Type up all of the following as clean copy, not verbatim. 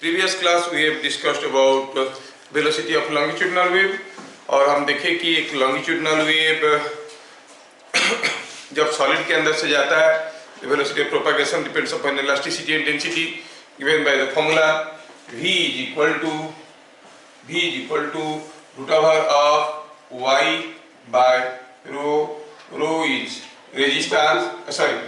Previous class we have discussed about velocity of longitudinal wave और हम देखें कि एक longitudinal wave जब solid के अंदर से जाता है the velocity of propagation depends upon elasticity and density given by the formula v is equal to root over of y by rho. Rho is resistance,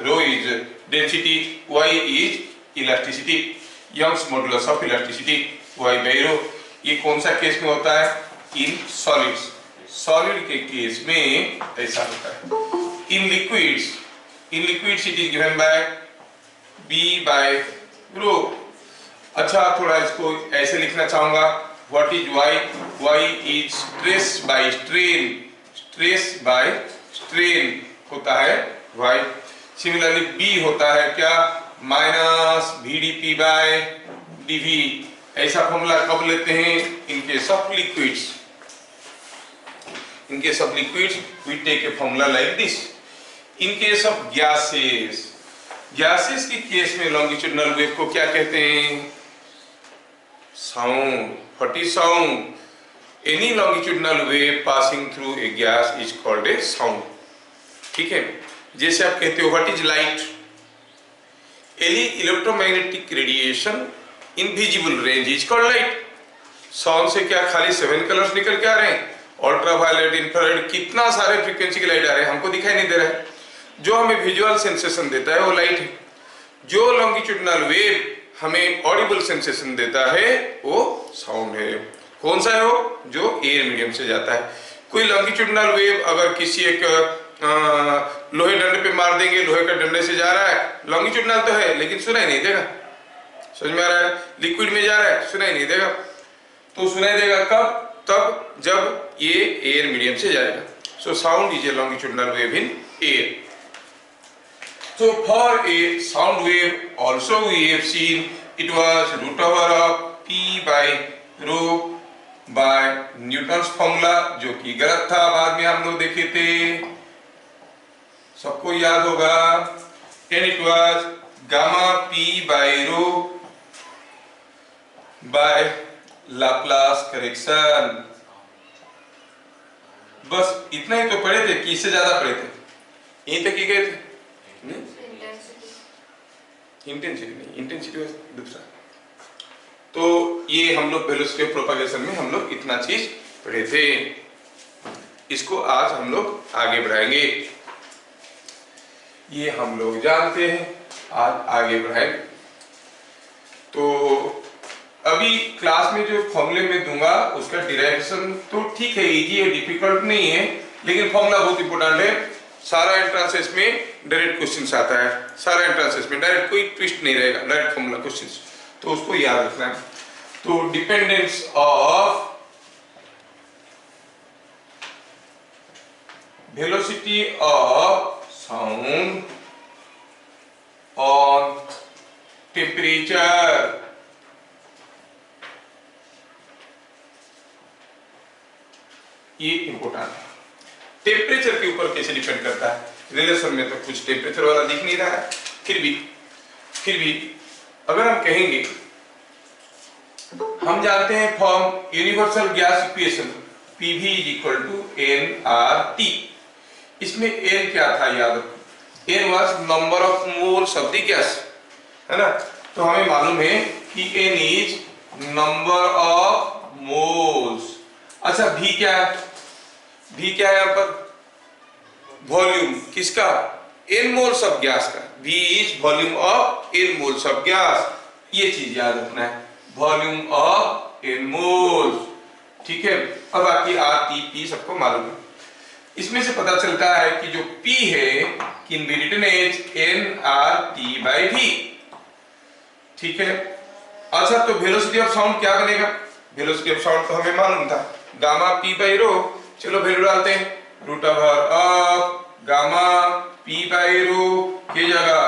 rho is density, y is elasticity. Young's modulus of elasticity y by rho. ये कौन सा case में होता है? In solids. Solid के case में ऐसा होता है. In liquids it is given by b by rho. अच्छा, थोड़ा इसको ऐसे लिखना चाहूंगा. What is y? y is stress by strain होता है y. सिमिलरली b होता है क्या? Minus vdp by dv. ऐसा फॉर्मूला कब लेते हैं? In case of liquids we take a formula like this. In case of gases के केस में लॉन्गिट्यूडिनल वेव को क्या कहते हैं? Sound. What is sound? Any longitudinal wave passing through a gas is called a sound. ठीक है. जैसे आप कहते हो what is light? Any electromagnetic radiation in visible range is called light. सन से क्या खाली 7 कलर्स निकल के आ रहे हैं? अल्ट्रावायलेट, इंफ्रारेड, कितना सारे फ्रीक्वेंसी के लाइट आ रहे हैं, हमको दिखाई नहीं दे रहा है. जो हमें विजुअल सेंसेशन देता है वो लाइट है. जो लॉन्गिट्यूडिनल वेव हमें ऑडिबल सेंसेशन देता है वो साउंड है. कौन सा है वो? जो एयर मीडियम से जाता है. कोई लॉन्गिट्यूडिनल वेव अगर किसी एक लोहे डंडे पे मार देंगे, लोहे का डंडे से जा रहा है, लॉन्गिट्यूडिनल तो है लेकिन सुनाई नहीं देगा. समझ में आ रहा है? लिक्विड में जा रहा है, सुनाई नहीं देगा. तो सुनाई देगा कब? तब जब ये एयर मीडियम से जाएगा. So sound is a longitudinal wave in air. So for a sound wave also we have seen it was root over of p by rho by Newton's formula, जो कि गलत था. बाद में हम लोग देखे थे, सबको याद होगा. and it was gamma p by rho by Laplace correction. बस इतना ही तो पढ़े थे कि इससे ज्यादा पढ़े थे? यहीं तक ही गए थे. इंटेंसिटी दूसरा. तो ये हम लोग वेलोसिटी ऑफ प्रोपगेशन में हम लोग इतना चीज पढ़े थे. इसको आज हम लोग आगे बढ़ाएंगे. ये हम लोग जानते हैं, आज आगे बढ़ाएंगे. तो अभी क्लास में जो फॉर्मूले में दूंगा उसका डिराइवेशन तो ठीक है, इजी है, डिफिकल्ट नहीं है, लेकिन फॉर्मूला बहुत इंपॉर्टेंट है. सारा एंट्रांसेस में डायरेक्ट क्वेश्चंस आता है. सारा एंट्रांसेस में डायरेक्ट कोई ट्विस्ट नहीं रहेगा, डायरेक्ट फॉर्मूला क्वेश्चंस. तो उसको याद रखना है. तो dependence of velocity of sound on temperature. ये इंपॉर्टेंट है. टेम्परेचर के ऊपर कैसे डिपेंड करता है? रिलेशन में तो कुछ टेम्परेचर वाला दिख नहीं रहा है. फिर भी अगर हम कहेंगे, हम जानते हैं form universal gas equation PV is equal to nRT. इसमें n क्या था याद रखो? n was number of moles of the gas, है ना. तो हमें मालूम है कि n is number of moles. अच्छा, v क्या है? v क्या है यहाँ पर? वॉल्यूम. किसका? n मोल्स ऑफ गैस का. v is volume of n moles of gas. ये चीज याद रखना है, वॉल्यूम ऑफ n मोल्स. ठीक है. और बाकी r t p सबको मालूम है. इसमें से पता चलता है कि जो p है can be written as nRT by v. ठीक है. अच्छा, तो वेलोसिटी ऑफ साउंड क्या बनेगा? वेलोसिटी ऑफ साउंड तो हमें मालूम था, गामा p by rho. चलो वैल्यू डालते हैं. Root over of gamma p by rho के जगह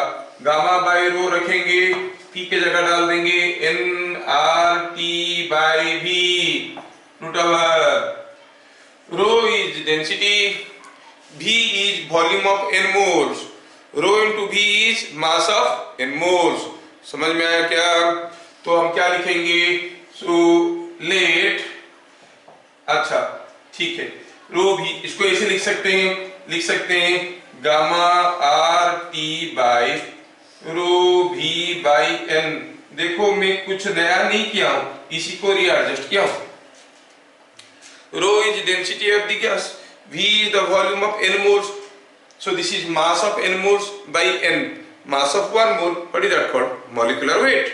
गामा बाई रो रखेंगे, p के जगह डाल देंगे nRT by v. Root over rho is density, v is volume of n moles, rho into v is mass of n moles. समझ में आया क्या? तो हम क्या लिखेंगे, सो लेट, अच्छा ठीक है, रो भी इसको ऐसे लिख सकते हैं gamma R T by rho भी बाई एन। देखो मैं कुछ नया नहीं किया हूं, इसी को रीएडजस्ट किया हूं। Rho is density of the gas, V is the volume of n moles, so this is mass of n moles by n, mass of 1 mole, what is that called, molecular weight,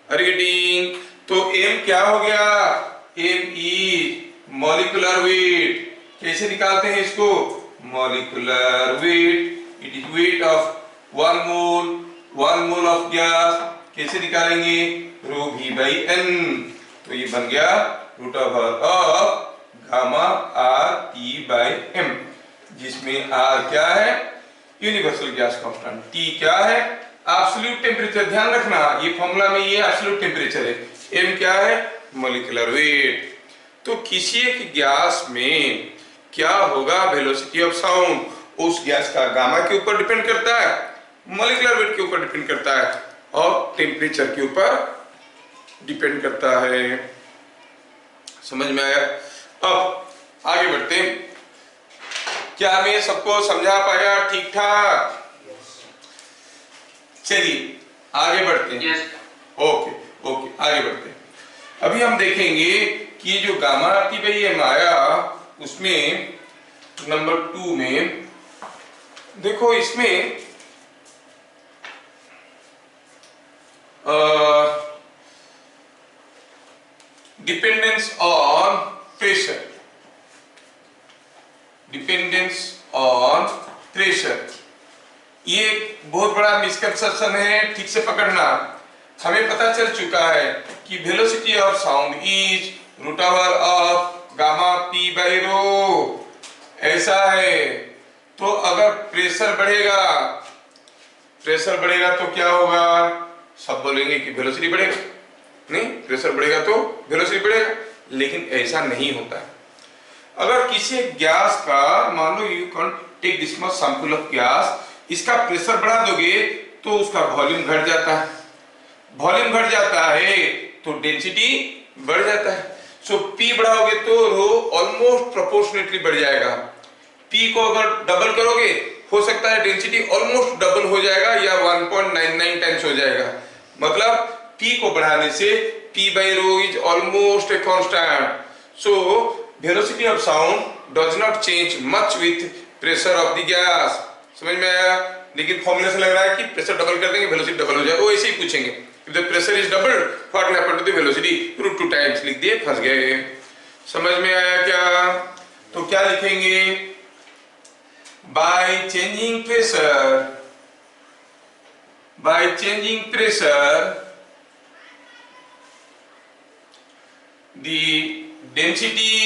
are you getting? तो m क्या हो गया, m is molecular weight, कैसे निकालते हैं इसको, molecular weight, it is weight of 1 mole of gas, कैसे निकालेंगे, rho v by n, तो ये बन गया root of gamma R T by M, जिसमें आर क्या है, यूनिवर्सल गैस कांस्टेंट, टी क्या है, एब्सोल्यूट टेम्परेचर, ध्यान रखना ये फॉर्मूला में ये एब्सोल्यूट टेम्परेचर है, एम क्या है, मॉलिक्यूलर वेट। तो किसी एक गैस में क्या होगा, वेलोसिटी ऑफ साउंड, उस गैस का गामा के ऊपर डिपेंड करता है, मॉलिक्यूलर वेट के ऊपर डिपेंड करता है, और टेम्परेचर के ऊपर डिपेंड करता है। समझ में आया? अब आगे बढ़ते हैं, क्या मैं सबको समझा पाया ठीक ठाक? चलिए आगे बढ़ते हैं। ओके आगे बढ़ते हैं। अभी हम देखेंगे कि जो गामा टी बाई एम आया उसमें नंबर 2 में देखो, इसमें डिपेंडेंस ऑन प्रेशर, ये बहुत बड़ा मिसकंसेप्शन है, ठीक से पकड़ना। हमें पता चल चुका है कि velocity of sound is root over of gamma P by rho, ऐसा है। तो अगर प्रेशर बढ़ेगा तो क्या होगा, सब बोलेंगे कि वेलोसिटी बढ़ेगा, नहीं, प्रेशर बढ़ेगा तो वेलोसिटी बढ़ेगा, लेकिन ऐसा नहीं होता है। अगर किसी गैस का, मान लो you can take this much sample of gas, इसका प्रेशर बढ़ा दोगे तो उसका वॉल्यूम घट जाता है, वॉल्यूम घट जाता है तो डेंसिटी बढ़ जाता है। सो P बढ़ाओगे तो रो ऑलमोस्ट प्रोपोर्शनेटली बढ़ जाएगा। P को अगर डबल करोगे हो सकता है डेंसिटी ऑलमोस्ट डबल हो जाएगा या 1.99 टाइम्स हो जाएगा। मतलब P को बढ़ाने से P by rho is almost a constant. So velocity of sound does not change much with pressure of the gas. समझ में आया? लेकिन फॉर्मूले से लग रहा है कि प्रेशर डबल कर देंगे वेलोसिटी डबल हो जाएगा। वो ऐसे ही पूछेंगे, if the pressure is doubled, what will happen to the velocity? √2 times लिख दिए, फंस गए। समझ में आया क्या? तो क्या लिखेंगे? By changing pressure, the density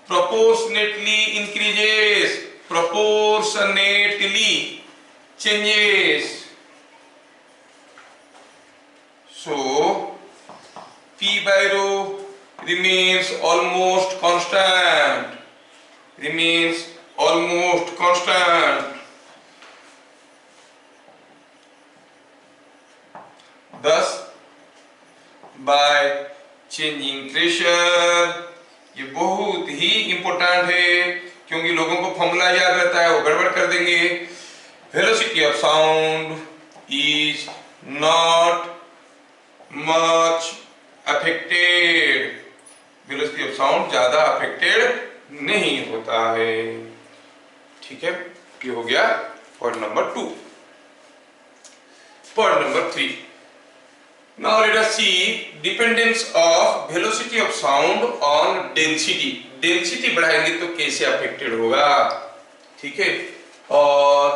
proportionately changes. So P by rho remains almost constant. Thus by changing pressure, ये बहुत ही इंपॉर्टेंट है क्योंकि लोगों को फॉर्मूला याद रहता है, वो गड़बड़ कर देंगे। Velocity of sound is not much affected, velocity of sound ज्यादा अफेक्टेड नहीं होता है। ठीक है, ये हो गया point number 2। Point number 3, now let us see dependence of velocity of sound on density. Density बढ़ाएंगे तो कैसे अफेक्टेड होगा, ठीक है। और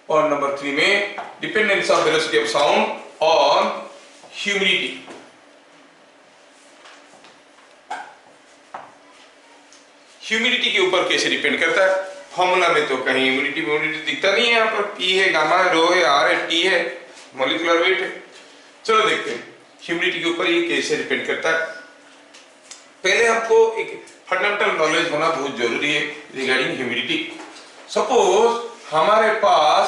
पॉइंट नंबर 3 में dependence of velocity of sound on humidity. Humidity के ऊपर कैसे डिपेंड करता है? फॉर्मूला में तो कहीं ह्यूमिडिटी दिखता नहीं है, यहाँ पर P है, गामा है, रो है, R है, T है, मॉलिक्यूलर वेट है। चलो देखते हैं ह्यूमिडिटी के ऊपर ये कैसे डिपेंड करता है। पहले हमको एक फंडामेंटल नॉलेज होना बहुत जरूरी है रिगार्डिंग ह्यूमिडिटी। सपोज हमारे पास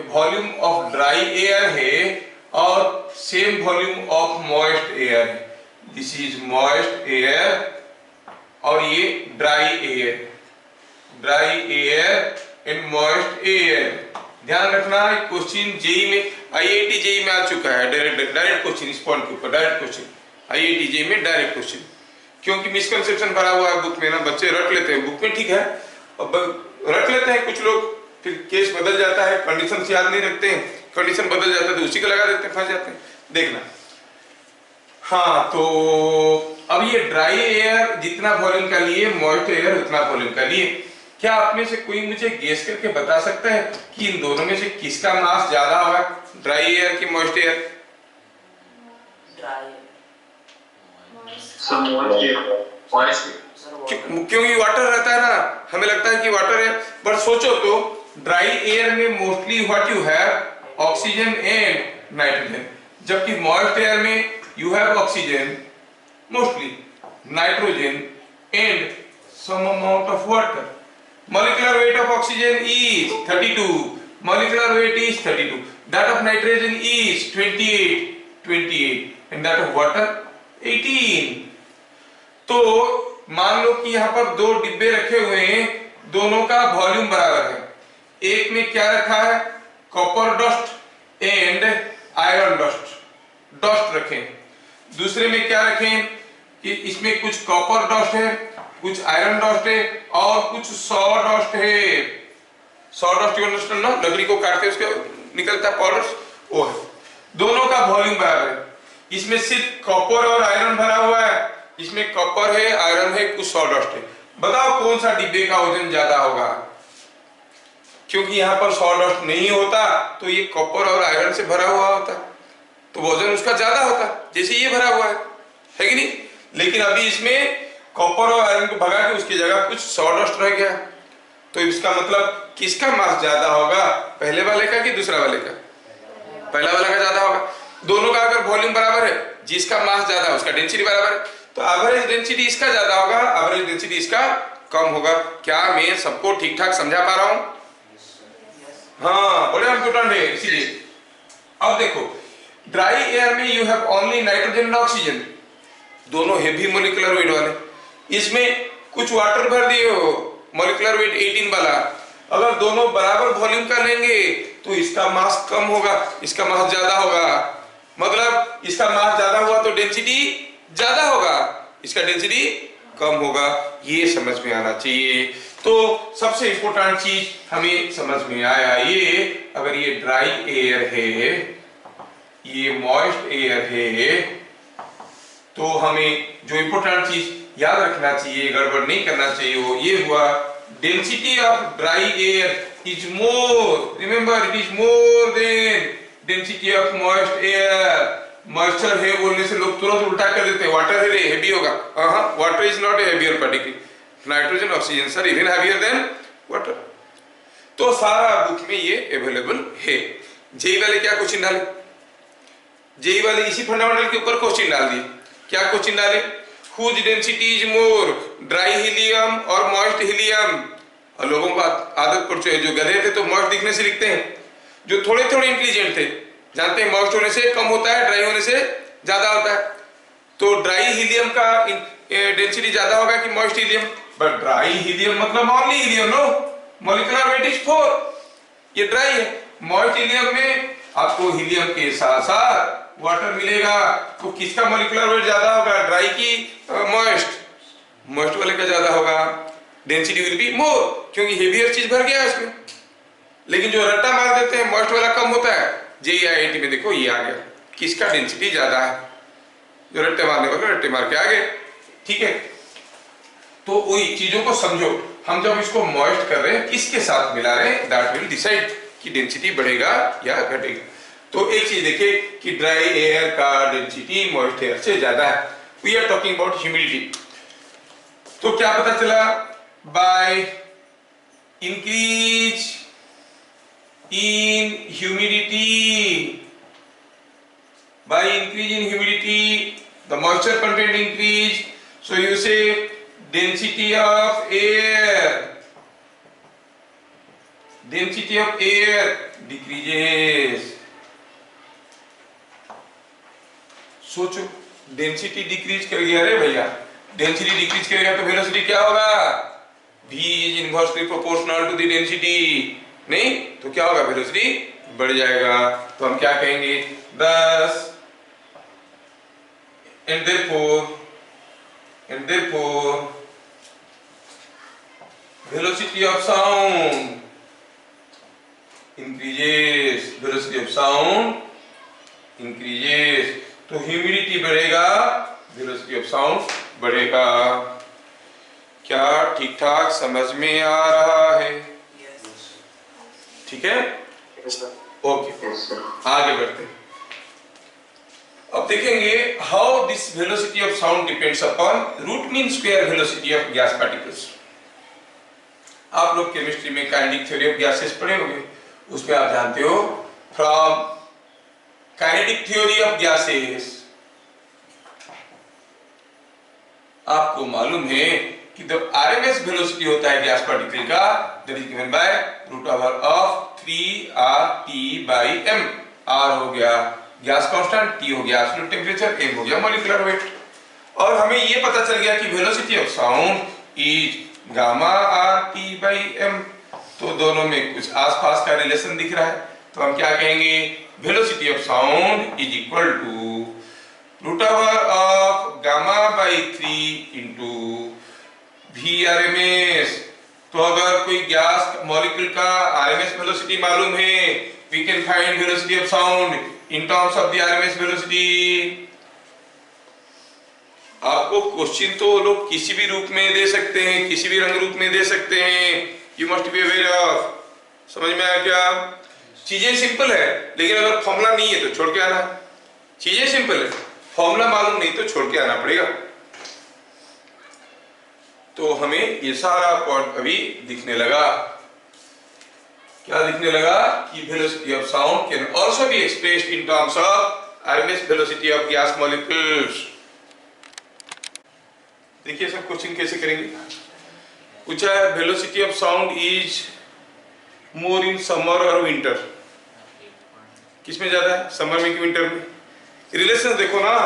वॉल्यूम ऑफ ड्राई एयर है और same volume of moist air है। दिस इज मॉइस्ट एयर और ये dry air and moist air. ध्यान रखना क्वेश्चन जेई में, आईआईटी जेई में आ चुका है डायरेक्ट क्वेश्चन इस पॉइंट के ऊपर, डायरेक्ट क्वेश्चन आईआईटी जेई में डायरेक्ट क्वेश्चन। क्योंकि मिसकंसेप्शन भरा हुआ है बुक में ना, बच्चे रट लेते हैं, बुक में ठीक है रट लेते हैं कुछ लोग, फिर केस बदल जाता है, कंडीशन याद नहीं रखते हैं, कंडीशन बदल जाता है तो उसी को लगा देते हैं, फंस जाते हैं। देखना हाँ, तो अब ये ड्राई एयर जितना वॉल्यूम का लिए, मॉइस्ट एयर उतना वॉल्यूम का लिए। क्या आप में से कोई मुझे गेस करके बता सकता है कि इन दोनों में से किसका मास ज्यादा होगा, ड्राई एयर की मॉइस्ट एयर? क्योंकि वाटर रहता है ना, हमें लगता है कि वाटर है, पर सोचो तो ड्राई एयर में mostly what you have oxygen and nitrogen, जबकि मॉइस्ट एयर में you have oxygen mostly, nitrogen and some amount of water. Molecular weight of oxygen is 32, molecular weight is 32, that of nitrogen is 28 and that of water 18। तो मान लो कि यहाँ पर दो डिब्बे रखे हुए हैं, दोनों का वॉल्यूम बराबर है। एक में क्या रखा है, copper dust and iron dust रखें। दूसरे में क्या रखें कि इसमें कुछ कॉपर डस्ट है, कुछ आयरन डस्ट है और कुछ सॉ डस्ट है। सॉ डस्ट अंडरस्टैंड ना, लकड़ी को काटते उसके निकलता पाउडर, वो है। दोनों का वॉल्यूम बराबर है। इसमें सिर्फ कॉपर और आयरन भरा हुआ है, इसमें कॉपर है, आयरन है, कुछ सॉ डस्ट है। बताओ कौन सा डिब्बे का वजन ज्यादा होगा? क्योंकि यहाँ पर सॉ डस्ट नहीं होता तो ये कॉपर और आयरन से भरा हुआ होता, तो वजन उसका ज्यादा होता, जैसे ये भरा हुआ है कि नहीं। लेकिन अभी इसमें कॉपर और आयरन को भगा के उसकी जगह कुछ सॉ डस्ट रह गया, तो इसका मतलब किसका मास ज्यादा होगा, पहले वाले का कि दूसरा वाले का? पहला वाला का ज्यादा होगा। दोनों का अगर वॉल्यूम बराबर है, जिसका मास ज्यादा है उसका डेंसिटी बराबर है, तो एवरेज डेंसिटी इसका ज्यादा होगा, एवरेज डेंसिटी इसका कम होगा। क्या मैं सबको ठीक ठाक समझा पा रहा हूं? हाँ, बड़े इंपॉर्टेंट है इसीलिए। अब देखो ड्राई एयर में you have only nitrogen and oxygen, दोनों हेवी मोलिकुलर वेट वाले। इसमें कुछ वाटर भर दिए हो, मोलिकुलर वेट 18 वाला। अगर दोनों बराबर वॉल्यूम का लेंगे तो इसका मास कम होगा, इसका मास ज्यादा होगा। मतलब इसका मास ज्यादा हुआ तो डेंसिटी ज्यादा होगा, इसका डेंसिटी कम होगा। ये समझ में आना चाहिए। तो सबसे इंपॉर्टेंट चीज हमें समझ में आया ये, अगर ये ड्राई एयर है, ये मॉइस्ट एयर है, तो हमें जो इंपॉर्टेंट चीज याद रखना चाहिए, गड़बड़ नहीं करना चाहिए, वो ये हुआ density of dry air is more, remember it is more than density of moist air. Moisture है बोलने से लोग तुरंत उल्टा कर देते हैं, वाटर है हेवी होगा। Water is not a heavier particle, nitrogen oxygen sir even heavier than water. तो सारा बुक में ये अवेलेबल है। जेई वाले क्या क्वेश्चन डाले, जेई वाले इसी फंडामेंटल के ऊपर क्वेश्चन डाल दिए। क्या क्वेश्चन डाले, whose density is more, dry helium और मॉइस्ट हीलियम। और लोगों को आदत पड़ चुकी है, जो गधे थे तो मॉइस्ट दिखने से लिखते हैं, जो थोड़े थोड़े इंटेलिजेंट थे जानते हैं मॉइस्ट होने से कम होता है, ड्राई होने से ज्यादा होता है। तो ड्राई हीलियम का डेंसिटी ज्यादा होगा कि moist helium? But dry helium मतलब only helium, no molecular weight is 4, ये ड्राई है। मॉइस्ट हीलियम में आपको हीलियम के साथ साथ वाटर मिलेगा, तो किसका मॉलिक्यूलर वेट ज्यादा होगा, ड्राई की मॉइस्ट? मॉइस्ट वाले का ज्यादा होगा, डेंसिटी विल बी मोर, क्योंकि हेवियर चीज भर गया है उसमें। लेकिन जो रट्टा मार देते हैं मॉइस्ट वाला कम होता है। जेईआईटी में देखो ये आ गया, किसका डेंसिटी ज्यादा है, जो रट्टे मारने वाले रट्टे मार के आ गए। ठीक है, तो वही चीजों को समझो। हम जब इसको मॉइस्ट कर रहे हैं, किसके साथ मिला रहे हैं, दैट विल डिसाइड कि डेंसिटी बढ़ेगा या घटेगा। तो एक चीज देखिए कि ड्राई एयर का डेंसिटी मॉइस्ट एयर से ज्यादा है। We are talking about humidity. तो क्या पता चला, by increase in humidity, by increase in humidity the moisture content increase, so you say density of air decreases. सोचो, डेंसिटी डिक्रीज कर गया रे भैया, डेंसिटी डिक्रीज करेगा तो वेलोसिटी क्या होगा? v is inversely proportional to the density. नहीं तो क्या होगा? वेलोसिटी बढ़ जाएगा। तो हम क्या कहेंगे? 10 and therefore velocity of sound increases, velocity of sound increases। तो ह्यूमिडिटी बढ़ेगा, वेलोसिटी ऑफ साउंड बढ़ेगा। क्या ठीक ठाक समझ में आ रहा है? ठीक है, ओके, आगे बढ़ते हैं। अब देखेंगे how this velocity of sound depends upon root mean square velocity of gas particles. आप लोग केमिस्ट्री में काइनेटिक थ्योरी ऑफ गैसेस पढ़े होंगे, उसमें आप जानते हो from kinetic theory of gases आपको मालूम है कि जब आरएमएस वेलोसिटी होता है गैस पार्टिकल का, that is given by root of 3RT/m। R हो गया गैस कांस्टेंट, T हो गया एब्सोल्यूट टेंपरेचर, m हो गया मॉलिक्यूलर वेट। और हमें ये पता चल गया कि velocity of sound is gamma RT/m। तो दोनों में कुछ आसपास का रिलेशन दिख रहा है, तो हम क्या कहेंगे? Velocity of sound is equal to root of गामा/3 इंटू VRMS। तो अगर कोई गैस मॉलिक्यूल का आरएमएस वेलोसिटी मालूम है, we can find velocity of sound in terms of the RMS velocity. आपको क्वेश्चन तो लोग किसी भी रूप में दे सकते हैं, किसी भी रंग रूप में दे सकते हैं, you must be aware of. समझ में आया क्या? चीजें सिंपल है, लेकिन अगर फॉर्मूला नहीं है तो छोड़ के आना। चीजें सिंपल है, फॉर्मूला मालूम नहीं तो छोड़ के आना पड़ेगा। तो हमें ये सारा पॉइंट अभी दिखने लगा। क्या दिखने लगा? कि velocity of sound can also be expressed in terms of RMS velocity of gas molecules. देखिए सब क्वेश्चन कैसे करेंगे। पूछा है velocity of sound is more in summer और विंटर। किसमें ज्यादा है, समर में कि विंटर में? रिलेशन देखो ना,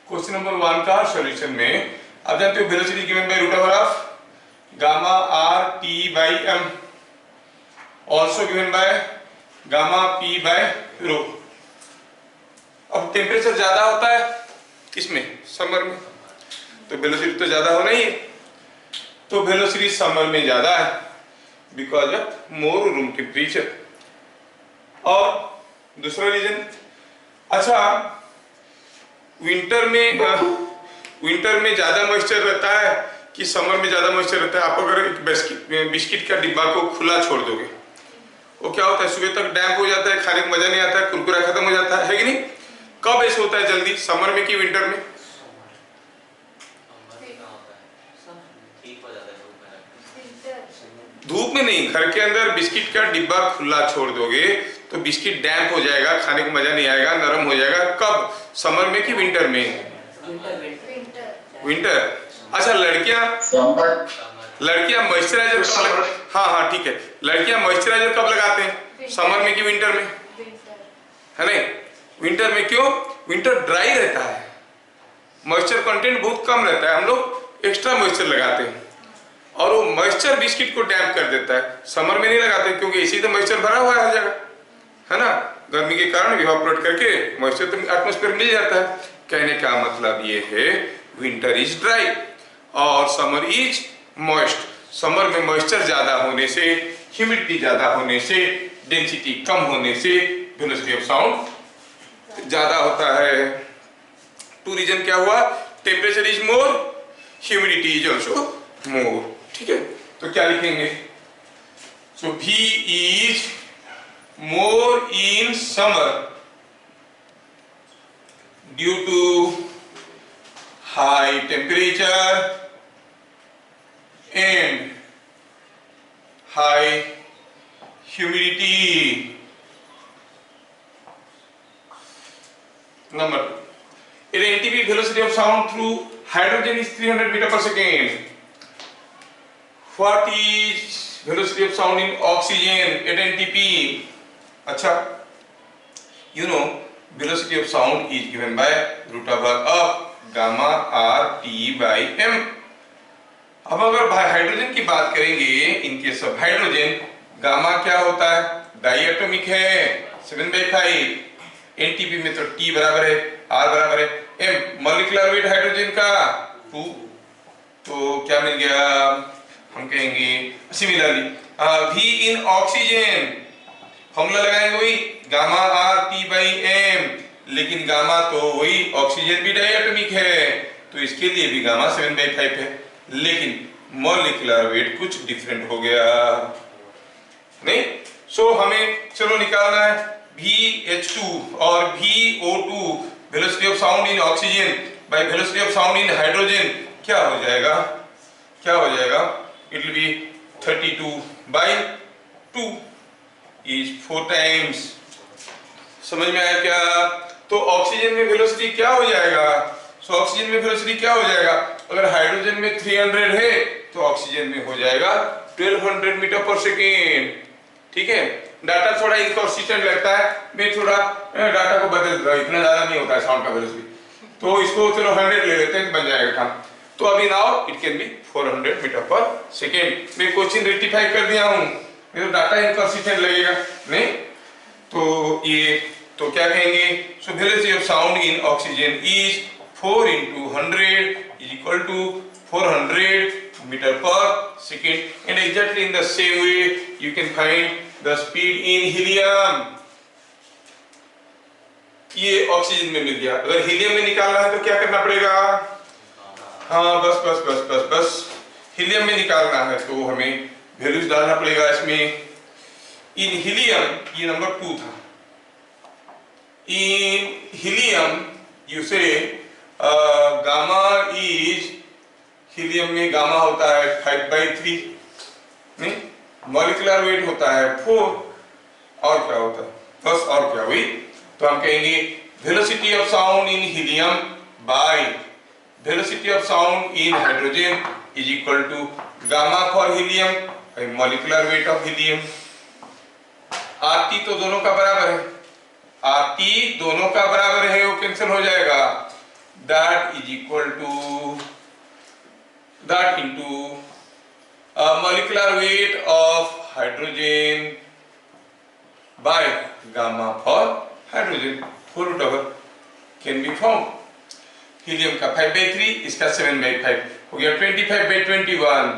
क्वेश्चन नंबर 1 का सॉल्यूशन में आप जानते हो velocity given by root of gamma RT/m also given by gamma P/ρ। अब टेम्परेचर ज्यादा होता है किसमें? समर में, तो वेलोसिटी तो ज्यादा होना ही है। तो वेलोसिटी समर में ज्यादा है because of more room temperature. और दूसरा रीजन, अच्छा विंटर में ज्यादा मॉइस्चर रहता है कि समर में ज्यादा मॉइस्चर रहता है? आप अगर एक बिस्किट का डिब्बा को खुला छोड़ दोगे, वो क्या होता है? सुबह तक डैम्प हो जाता है, खाने को मजा नहीं आता है, कुरकुरा खत्म हो जाता है कि नहीं? कब ऐसे होता है जल्दी, समर में कि विंटर में? धूप में नहीं, घर के अंदर बिस्किट का डिब्बा खुला छोड़ दोगे तो बिस्किट डैम्प हो जाएगा, खाने को मजा नहीं आएगा, नरम हो जाएगा। कब, समर में कि विंटर में? विंटर। अच्छा लड़कियां मॉइस्चराइजर कब हाँ ठीक है, लड़कियां मॉइस्चराइजर कब लगाते हैं? समर में कि विंटर में? है नहीं, विंटर में। क्यों? विंटर ड्राई रहता है, मॉइस्चर कंटेंट बहुत कम रहता है, हम लोग एक्स्ट्रा मॉइस्चर लगाते हैं और वो मॉइस्चर बिस्किट को डैम्प कर देता है। समर में नहीं लगाते क्योंकि इसी तो मॉइस्चर भरा हुआ है हर जगह, है ना? गर्मी के कारण इवापोरेट करके मॉइस्चर तो एटमॉस्फेयर मिल जाता है। कहने का मतलब ये है विंटर इज ड्राई और समर इज मॉइस्ट। समर में मॉइस्चर ज्यादा होने से, ह्यूमिडिटी ज्यादा होने से, डेंसिटी कम होने से वेलोसिटी ऑफ साउंड ज्यादा होता है। टू रीजन क्या हुआ? Temperature is more, humidity is also more. ठीक है, तो क्या लिखेंगे? So V is more in summer due to high temperature and high humidity. Number 2, at NTP velocity of sound through hydrogen is 300 meter per second. What is velocity of sound in oxygen at NTP. अच्छा, you know velocity of sound is given by root over of gamma r t by m। अब अगर hydrogen की बात करेंगे, इन case of hydrogen gamma क्या होता है, diatomic है 7/5, एनटीपी में तो T बराबर है, R बराबर है M, मॉलिक्यूलर वेट हाइड्रोजन का 2, तो क्या मिल गया, हम कहेंगे सिमिलरली V इन ऑक्सीजन फॉर्मूला लगाएंगे वही gamma R T by M, लेकिन गामा तो वही ऑक्सीजन भी डाइएटॉमिक है तो इसके लिए भी गामा 7/5 है, लेकिन मॉलिक्यूलर वेट कुछ डिफरेंट हो गया नहीं। सो हमें चलो निकालना है VH2 और VO2 velocity of sound in oxygen by velocity of sound in hydrogen क्या हो जाएगा, क्या हो जाएगा, it will be 32/2 is 4 times. समझ में आया क्या? तो ऑक्सीजन में वेलोसिटी क्या हो जाएगा, सो ऑक्सीजन में वेलोसिटी क्या हो जाएगा, अगर हाइड्रोजन में 300 है तो ऑक्सीजन में हो जाएगा 1200 मीटर पर सेकेंड। ठीक है, डाटा थोड़ा इनकंसिस्टेंट लगता है, मैं थोड़ा डाटा को बदल रहा हूं, इतना ज्यादा नहीं होता है साउंड का वेलोसिटी, तो इसको चलो 100 ले लेते हैं, बन जाएगा काम। तो अभी now it can be 400 metre पर सेकेंड। मैं क्वेश्चन रेक्टिफाई कर दिया हूं, तो डाटा इनकंसिस्टेंट लगेगा नहीं, तो ये तो क्या कहेंगे, so velocity of sound in oxygen is 4 into 100 is equal to 400 meter per second, and exactly in the same way you can find the speed in helium। ये ऑक्सीजन में मिल गया, अगर हीलियम में निकालना है तो क्या करना पड़ेगा, हाँ बस बस बस बस बस हीलियम में निकालना है तो हमें वैल्यूज डालना पड़ेगा इसमें। इन हीलियम ये नंबर 2 था, इन हीलियम यू से गामा इज, हीलियम में गामा होता है 5/3 नहीं, मॉलिक्यूलर वेट होता है 4, और क्या होता है बस, और क्या हुई, तो हम कहेंगे velocity of sound in helium by velocity of sound in hydrogen is equal to gamma for helium by molecular weight of helium. RT तो दोनों का बराबर है, आरटी दोनों का बराबर है, वो कैंसिल हो जाएगा, that is equal to that into molecular weight of hydrogen by gamma for hydrogen, 4 root over can be found। helium का 5/3, इसका 7/5 हो गया 25/21।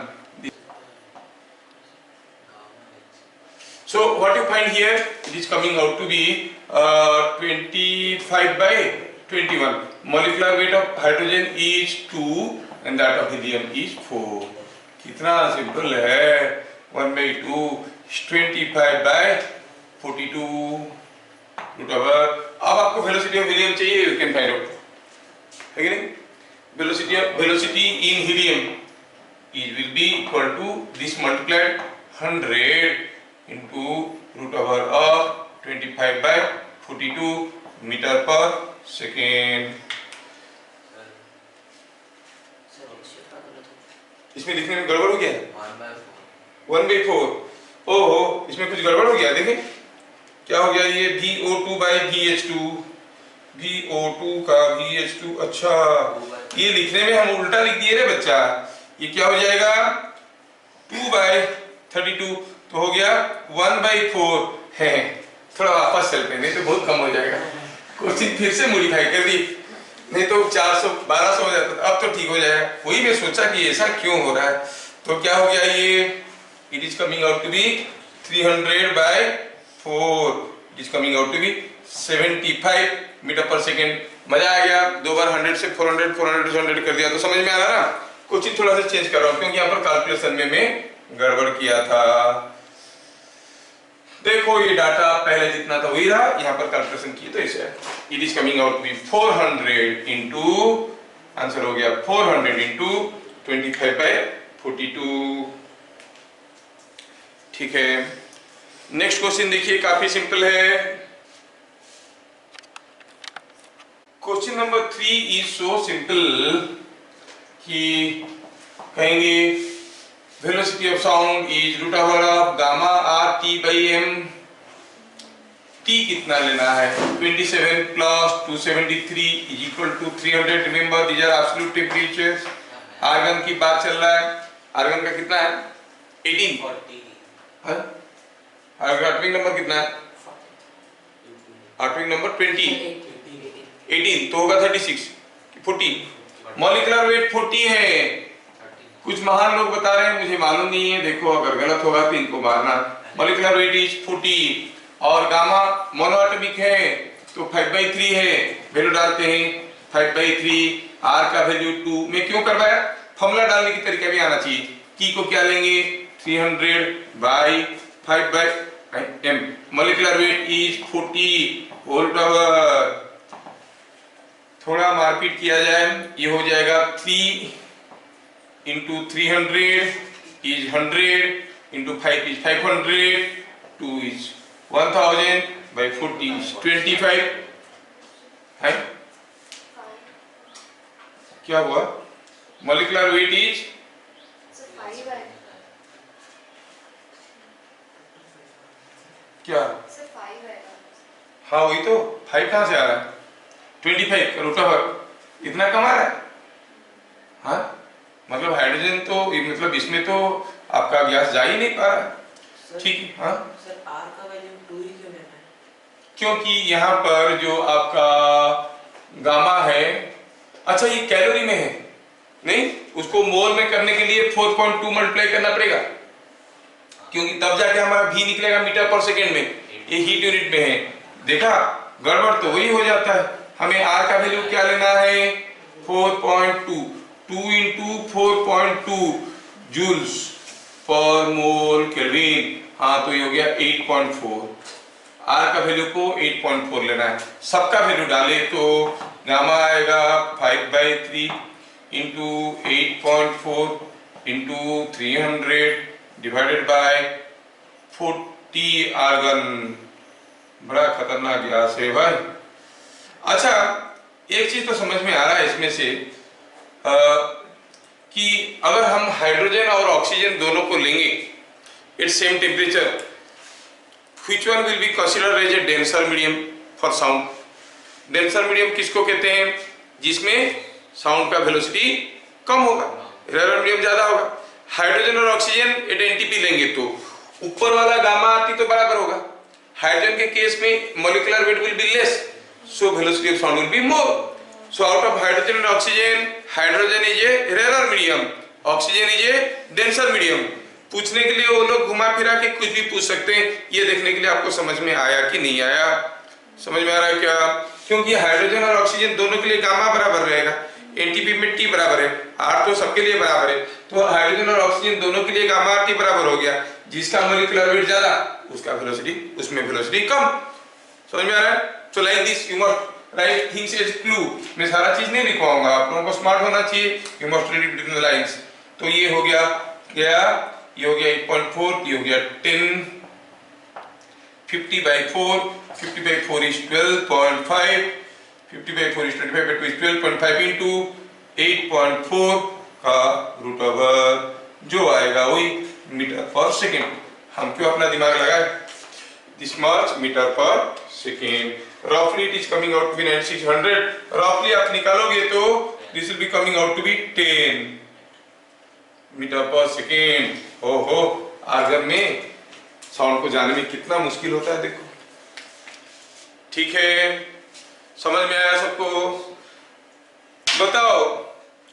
So what you find here, it is coming out to be 25/21। molecular weight of hydrogen is 2 and that of helium is 4। कितना simple है, 1/2 25/42 root over. अब आपको velocity of helium चाहिए, you can find out, है कि नहीं, velocity in helium is will be equal to this multiplied 100 into root over of 25/42 metre पर second. इसमें लिखने में गड़बड़ हो गया, 1/4। ओहो, इसमें कुछ गड़बड़ हो गया, देखें क्या हो गया, ये VO2 by VH2, VO2 का VH2, अच्छा ये लिखने में हम उल्टा लिख दिए रे बच्चा, ये क्या हो जाएगा 2/32 तो हो गया 1/4 है, थोड़ा वापस चलते हैं नहीं तो बहुत कम हो जाएगा, क्वेश्चन फिर से मॉडिफाई कर दी, नहीं तो 400 1200 हो जाता, अब तो ठीक हो जाएगा, वही मैं सोचा कि ऐसा क्यों हो रहा है। तो क्या हो गया ये, it is coming out to be 300/4, it is coming out to be 75 metre पर सेकेंड। मजा आ गया, 2 बार 100 से 400 400 से 100 कर दिया, तो समझ में आ रहा ना, क्वेश्चन थोड़ा सा चेंज कर रहा हूँ क्योंकि यहाँ पर कैलकुलेशन में मैं गड़बड़ किया था। देखो ये डाटा पहले जितना था वही रहा, यहाँ पर कैलकुलेशन किए तो इसे it is coming out be 400 into, answer हो गया 400 इंटू 25/42। ठीक है, नेक्स्ट क्वेश्चन देखिए, काफी सिंपल है। Question number 3 is so simple कि कहेंगे velocity of sound is root over of gamma R T by M. T कितना लेना है? 27 plus 273 is equal to 300। Remember these are absolute temperatures. Argon की बात चल रहा है, आर्गन का कितना है? 18। एटॉमिक नंबर कितना है? एटॉमिक नंबर 18 तो होगा 36 40। मॉलिक्यूलर वेट 40 है। कुछ महान लोग बता रहे हैं, मुझे मालूम नहीं है, देखो अगर गलत होगा तो इनको मारना। मॉलिक्यूलर वेट इज 40 और गामा मोनोएटॉमिक है तो 5/3 है। वैल्यू डालते हैं 5/3। आर का वैल्यू 2। मैं क्यों करवाया? फॉर्मूला डालने की तरीका भी आना चाहिए। की को क्या लेंगे? 300/5/m। Molecular weight is 40 whole power. थोड़ा मारपीट किया जाए, ये हो जाएगा 3 into 300 is 100 into 5 is 500, 2 is 1000 by 40 is 25 है। क्या हुआ? मॉलिक्यूलर वेट इज क्या? हाँ वही तो, 5 कहाँ से आ रहा है? 25 का रूट ओवर इतना कम आ रहा है। हाँ मतलब हाइड्रोजन तो मतलब इसमें तो आपका गैस जा ही नहीं पा रहा। ठीक है। हाँ सर आर का वैल्यू 2 ही क्यों लेना है? क्योंकि यहाँ पर जो आपका गामा है, अच्छा ये कैलोरी में है नहीं, उसको मोल में करने के लिए 4.2 मल्टीप्लाई करना पड़ेगा, क्योंकि तब जाके हमारा भी निकलेगा मीटर पर सेकेंड में। ये हीट यूनिट में है। देखा गड़बड़ तो वही हो जाता है। हमें आर का वैल्यू क्या लेना है? 4.2 2 into 4.2 जूल्स पर मोल केल्विन। हाँ तो ये हो गया 8.4। आर का वैल्यू को 8.4 लेना है। सबका वैल्यू डाले तो गामा आएगा 5/3 into 8.4 into 300 divided by 40 argon. बड़ा खतरनाक गैस है भाई। अच्छा एक चीज तो समझ में आ रहा है इसमें से कि अगर हम हाइड्रोजन और ऑक्सीजन दोनों को लेंगे at same temperature, which one will be considered as a denser medium for sound? Denser medium किसको कहते हैं? जिसमें साउंड का वेलोसिटी कम होगा, रेयर मीडियम ज्यादा होगा। हाइड्रोजन और ऑक्सीजन एट एनटीपी लेंगे तो ऊपर वाला गामा आरटी तो बराबर होगा। हाइड्रोजन के केस में molecular weight will be less, so velocity of sound will be more. So out of hydrogen and oxygen, hydrogen is a rarer medium, oxygen is a denser medium. पूछने के लिए वो लोग घुमा फिरा के कुछ भी पूछ सकते हैं। ये देखने के लिए आपको समझ में आया कि नहीं आया? समझ में आ रहा है क्या? क्योंकि हाइड्रोजन और ऑक्सीजन दोनों के लिए गामा बराबर रहेगा, एनटीपी में टी बराबर है, आर तो सबके लिए बराबर है। तो हाइड्रोजन और ऑक्सीजन दोनों के लिए गामा टी बराबर हो गया। जिसका मॉलिक्यूलर वेट ज्यादा उसका वेलोसिटी, उसमें वेलोसिटी कम। समझ में आ रहा है? So like this you must write things as clue। मैं सारा चीज नहीं लिख पाऊंगा, आप लोगों को स्मार्ट होना चाहिए। You must read it between the lines। तो ये हो गया क्या? ये हो गया 8.4, ये हो गया 10, 50/4, 50/4 is 12.5, 50/4 is 25/2 is 12.5 into 8.4 का रूट ओवर जो आएगा वही मीटर पर सेकेंड। हम क्यों अपना दिमाग लगाए? This much meter per second. Roughly it is coming out to be 9600. Roughly आप निकालोगे तो this will be coming out to be 10 metre पर सेकेंड। ओहो, आर्गन में साउंड को जाने में कितना मुश्किल होता है देखो। ठीक है, समझ में आया सबको? बताओ,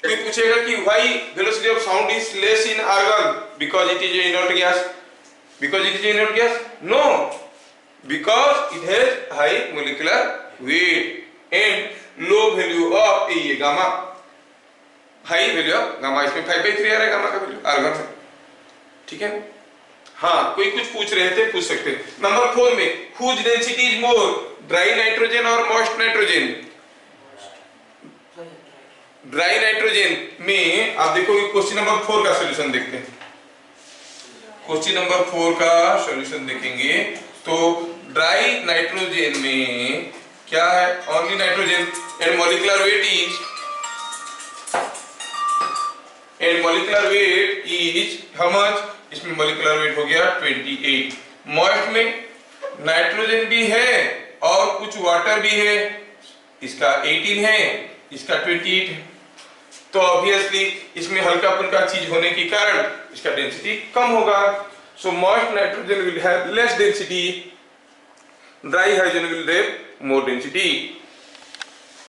कोई पूछेगा कि why velocity of sound is less in argon? Because it is an inert gas. Because it is an inert gas? No. Because it has high molecular weight and low value of ये gamma, high value of gamma. इसमें 5/3 आ रहा है gamma का value argon में। ठीक है। हाँ कोई कुछ पूछ रहे थे, पूछ सकते हैं। नंबर 4 में whose density is more, dry nitrogen और मॉइस्ट नाइट्रोजन? ड्राई नाइट्रोजन में आप देखोगे क्वेश्चन नंबर 4 का सॉल्यूशन देखते हैं। क्वेश्चन नंबर 4 का सॉल्यूशन देखेंगे तो ड्राई नाइट्रोजन में क्या है? Only nitrogen and molecular weight is and molecular weight is how much, इसमें मॉलिक्यूलर वेट हो गया 28। मॉइस्ट में नाइट्रोजन भी है और कुछ वाटर भी है, इसका 18 है, इसका 28 है। तो ऑब्वियसली इसमें हल्का फुल्का चीज होने के कारण इसका डेंसिटी कम होगा। So moist nitrogen will have less density, dry hydrogen will have more density.